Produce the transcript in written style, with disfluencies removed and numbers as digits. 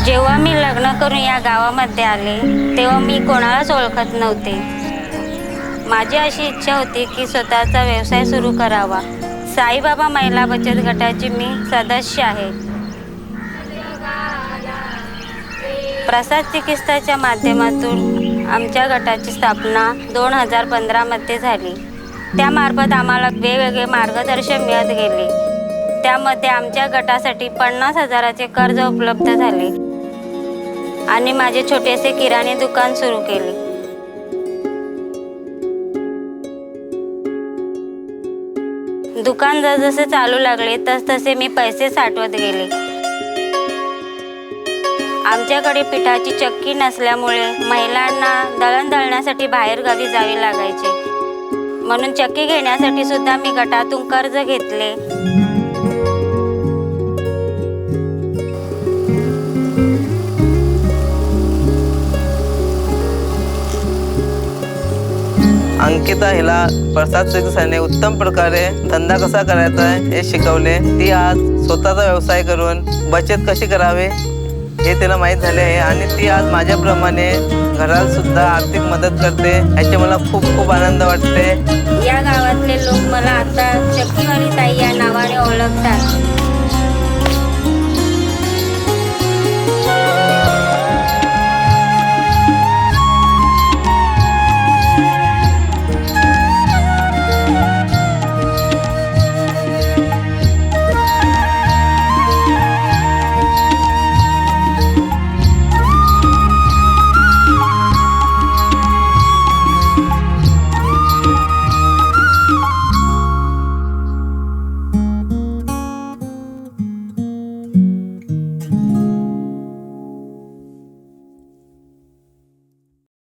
जेव्हा मी लग्न करून या गावामध्ये आले तेव्हा मी कोणालाच ओळखत नव्हते. माझी अशी इच्छा होती की स्वतःचा व्यवसाय सुरू करावा. साईबाबा महिला बचत गटाची मी सदस्य आहे. प्रसाद चिकित्साच्या माध्यमातून आमच्या गटाची स्थापना 2015 मध्ये झाली. त्यामार्फत आम्हाला वेगवेगळे मार्गदर्शन मिळत गेले. त्यामध्ये आमच्या गटासाठी 50,000चे कर्ज उपलब्ध झाले आणि माझे छोटेसे किराणे दुकान सुरू केले. दुकान जसजसे चालू लागले तसतसे मी पैसे साठवत गेले. आमच्याकडे पिठाची चक्की नसल्यामुळे महिलांना दळण दळण्यासाठी बाहेरगावी जावे लागायचे. म्हणून चक्की घेण्यासाठी सुद्धा मी गटातून कर्ज घेतले. अंकिता हिला प्रसाद चिकित्साने उत्तम प्रकारे धंदा कसा करायचा हे शिकवले. ती आज स्वतःचा व्यवसाय करून बचत कशी करावी हे तिला माहीत झाले आहे आणि ती आज माझ्याप्रमाणे घराला सुद्धा आर्थिक मदत करते. याचे मला खूप खूप आनंद वाटते. या गावातले लोक मला आता चक्कीवाली ताई या नावाने ओळखतात.